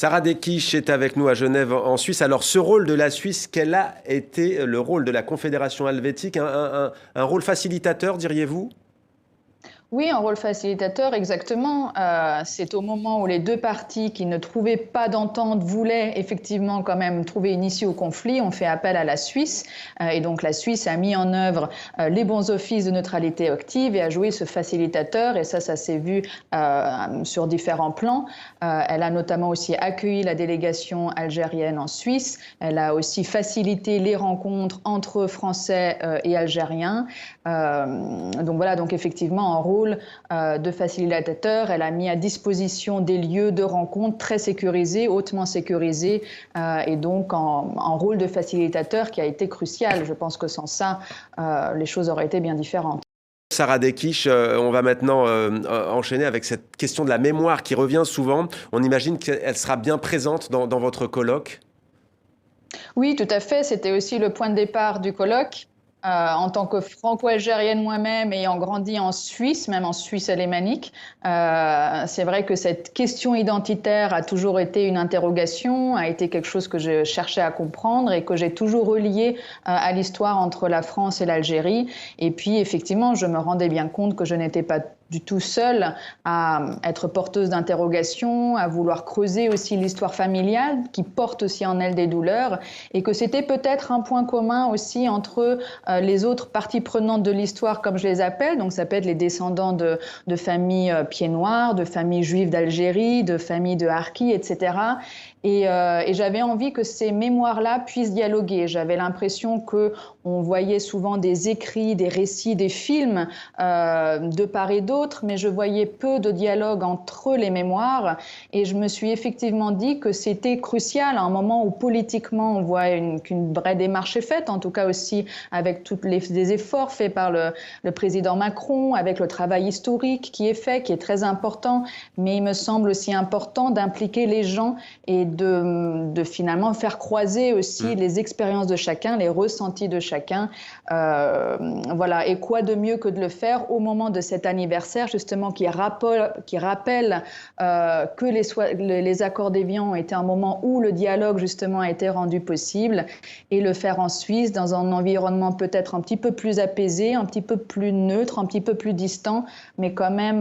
Sarah Dekisch est avec nous à Genève, en Suisse. Alors, ce rôle de la Suisse, quel a été le rôle de la Confédération helvétique? Un rôle facilitateur, diriez-vous? Oui, un rôle facilitateur, exactement. C'est au moment où les deux parties qui ne trouvaient pas d'entente voulaient effectivement quand même trouver une issue au conflit. On fait appel à la Suisse. Et donc la Suisse a mis en œuvre les bons offices de neutralité active et a joué ce facilitateur. Et ça s'est vu sur différents plans. Elle a notamment aussi accueilli la délégation algérienne en Suisse. Elle a aussi facilité les rencontres entre Français et Algériens. Donc voilà, donc effectivement, en rôle de facilitateur, elle a mis à disposition des lieux de rencontre très sécurisés, hautement sécurisés, et donc en rôle de facilitateur qui a été crucial. Je pense que sans ça, les choses auraient été bien différentes. Sarah Dekisch, on va maintenant enchaîner avec cette question de la mémoire qui revient souvent. On imagine qu'elle sera bien présente dans votre colloque. Oui, tout à fait. C'était aussi le point de départ du colloque. En tant que franco-algérienne moi-même, ayant grandi en Suisse, même en Suisse alémanique, c'est vrai que cette question identitaire a toujours été une interrogation, a été quelque chose que je cherchais à comprendre et que j'ai toujours relié à l'histoire entre la France et l'Algérie. Et puis, effectivement, je me rendais bien compte que je n'étais pas du tout seule à être porteuse d'interrogations, à vouloir creuser aussi l'histoire familiale qui porte aussi en elle des douleurs et que c'était peut-être un point commun aussi entre les autres parties prenantes de l'histoire, comme je les appelle. Donc ça peut être les descendants de familles pieds noirs, de familles juives d'Algérie, de familles de harkis, etc. Et j'avais envie que ces mémoires-là puissent dialoguer. J'avais l'impression qu'on voyait souvent des écrits, des récits, des films de part et d'autre, mais je voyais peu de dialogue entre les mémoires. Et je me suis effectivement dit que c'était crucial à un moment où politiquement on voit qu'une vraie démarche est faite, en tout cas aussi avec tous les efforts faits par le président Macron, avec le travail historique qui est fait, qui est très important. Mais il me semble aussi important d'impliquer les gens et de finalement faire croiser aussi les expériences de chacun, les ressentis de chacun. Voilà. Et quoi de mieux que de le faire au moment de cet anniversaire, justement, qui rappelle que les accords d'Évian ont été un moment où le dialogue, justement, a été rendu possible, et le faire en Suisse, dans un environnement peut-être un petit peu plus apaisé, un petit peu plus neutre, un petit peu plus distant, mais quand même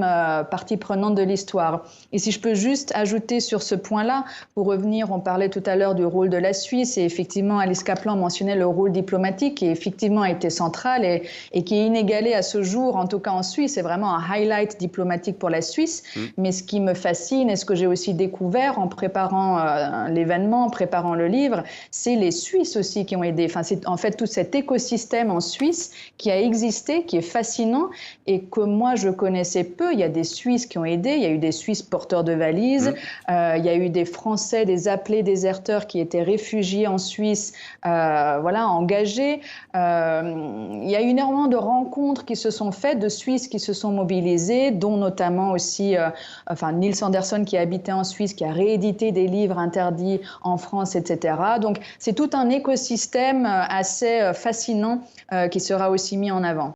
partie prenante de l'histoire. Et si je peux juste ajouter sur ce point-là, pour revenir, on parlait tout à l'heure du rôle de la Suisse, et effectivement, Alice Kaplan mentionnait le rôle diplomatique qui effectivement a été central et qui est inégalé à ce jour, en tout cas en Suisse. C'est vraiment un highlight diplomatique pour la Suisse. Mais ce qui me fascine et ce que j'ai aussi découvert en préparant l'événement, en préparant le livre, c'est les Suisses aussi qui ont aidé. Enfin, c'est en fait tout cet écosystème en Suisse qui a existé, qui est fascinant et que moi je connaissais peu. Il y a des Suisses qui ont aidé, il y a eu des Suisses porteurs de valises, il y a eu des Français, des appelés déserteurs qui étaient réfugiés en Suisse, voilà, engagés. Il y a eu énormément de rencontres qui se sont faites, de Suisses qui se sont mobilisés, dont notamment aussi Niels Anderson qui habitait en Suisse, qui a réédité des livres interdits en France, etc. Donc c'est tout un écosystème assez fascinant qui sera aussi mis en avant.